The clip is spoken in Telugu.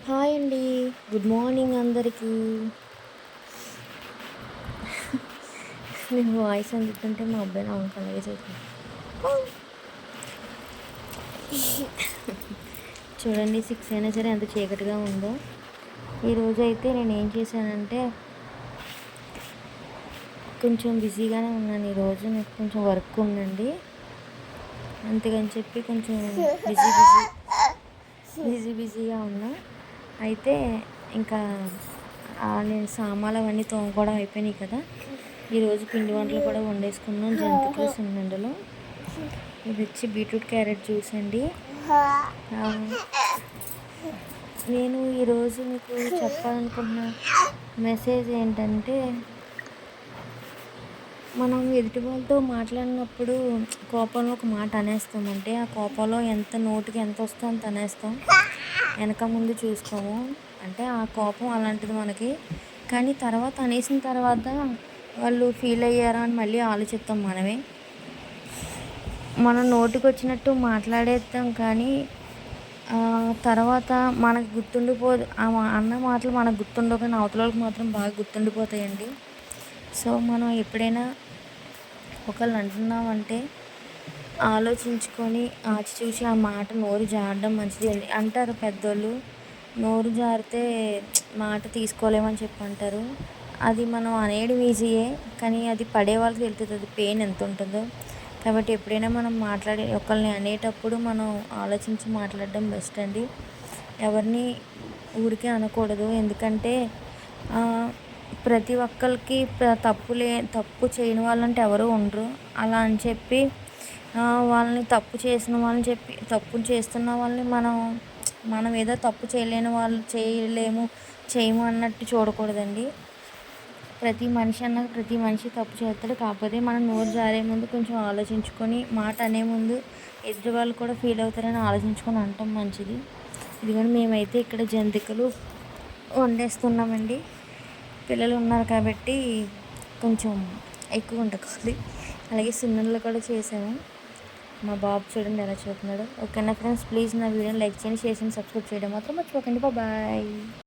హాయ్ అండి. గుడ్ మార్నింగ్ అందరికీ. నేను వాయిస్ అందుతుంటే మా అబ్బాయి నా వంక అలాగే చేశాను. చూడండి 6 అయినా సరే ఎంత చీకటిగా ఉందో. ఈరోజు అయితే నేను ఏం చేశానంటే కొంచెం బిజీగానే ఉన్నాను. ఈరోజు నాకు కొంచెం వర్క్ ఉందండి. అందుకని చెప్పి కొంచెం బిజీగా ఉన్నా. అయితే ఇంకా నేను సామాన్లు అవన్నీ తోముకోవడం అయిపోయినాయి కదా. ఈరోజు పిండి వంటలు కూడా వండేసుకున్నాం. జంతికలు సున్నుండలు. ఇది వచ్చి బీట్రూట్ క్యారెట్ జ్యూస్ అండి. నేను ఈరోజు మీకు చెప్పాలనుకున్న మెసేజ్ ఏంటంటే, మనం ఎదుటి వాళ్ళతో మాట్లాడినప్పుడు కోపంలో ఒక మాట అనేస్తామంటే ఆ కోపంలో నోటికి ఎంత వస్తే అంత అనేస్తాం. వెనక ముందు చూసుకోము. అంటే ఆ కోపం అలాంటిది మనకి. కానీ తర్వాత అనేసిన తర్వాత వాళ్ళు ఫీల్ అయ్యారా అని మళ్ళీ ఆలోచిస్తాం మనమే. మనం నోటికి వచ్చినట్టు మాట్లాడేస్తాం కానీ తర్వాత మనకు గుర్తుండిపోదు. అన్న మాటలు మనకు గుర్తుండవు కానీ అవతల వాళ్ళకి మాత్రం బాగా గుర్తుండిపోతాయండి. సో మనం ఎప్పుడైనా ఒకళ్ళు అంటున్నామంటే ఆలోచించుకొని ఆచితూచి ఆ మాట నోరు జారడం మంచిది అంటారు పెద్దోళ్ళు. నోరు జారితే మాట తీసుకోలేమని చెప్పి అంటారు. అది మనం అనేయడం ఈజీయే కానీ అది పడే వాళ్ళకి తెలుస్తుంది అది పెయిన్ ఎంత ఉంటుందో. కాబట్టి ఎప్పుడైనా మనం ఒకరిని అనేటప్పుడు మనం ఆలోచించి మాట్లాడడం బెస్ట్ అండి. ఎవరిని ఊరికే అనకూడదు. ఎందుకంటే ప్రతి ఒక్కరికి తప్పు చేయని వాళ్ళంటే ఎవరు ఉండరు. అలా అని చెప్పి వాళ్ళని తప్పు చేస్తున్న వాళ్ళని మనం ఏదో తప్పు చేయము అన్నట్టు చూడకూడదండి. ప్రతి మనిషి తప్పు చేస్తాడు. కాకపోతే మనం నోరు జారే ముందు కొంచెం ఆలోచించుకొని మాట అనే ముందు ఎదుటి వాళ్ళు కూడా ఫీల్ అవుతారని ఆలోచించుకొని అనటం మంచిది. ఇదిగోని మేమైతే ఇక్కడ జంతికలు వండేస్తున్నామండి. పిల్లలు ఉన్నారు కాబట్టి కొంచెం ఎక్కువ వండుకోవాలి. అలాగే సున్నుండలు కూడా చేసాము. మా బాబు చూడండి ఎలా చూస్తున్నాడు. ఓకేనా ఫ్రెండ్స్, ప్లీజ్ నా వీడియోని లైక్ చేయండి, షేర్ చేయండి, సబ్స్క్రైబ్ చేయడం మాత్రం మర్చిపోకండి. బాయ్.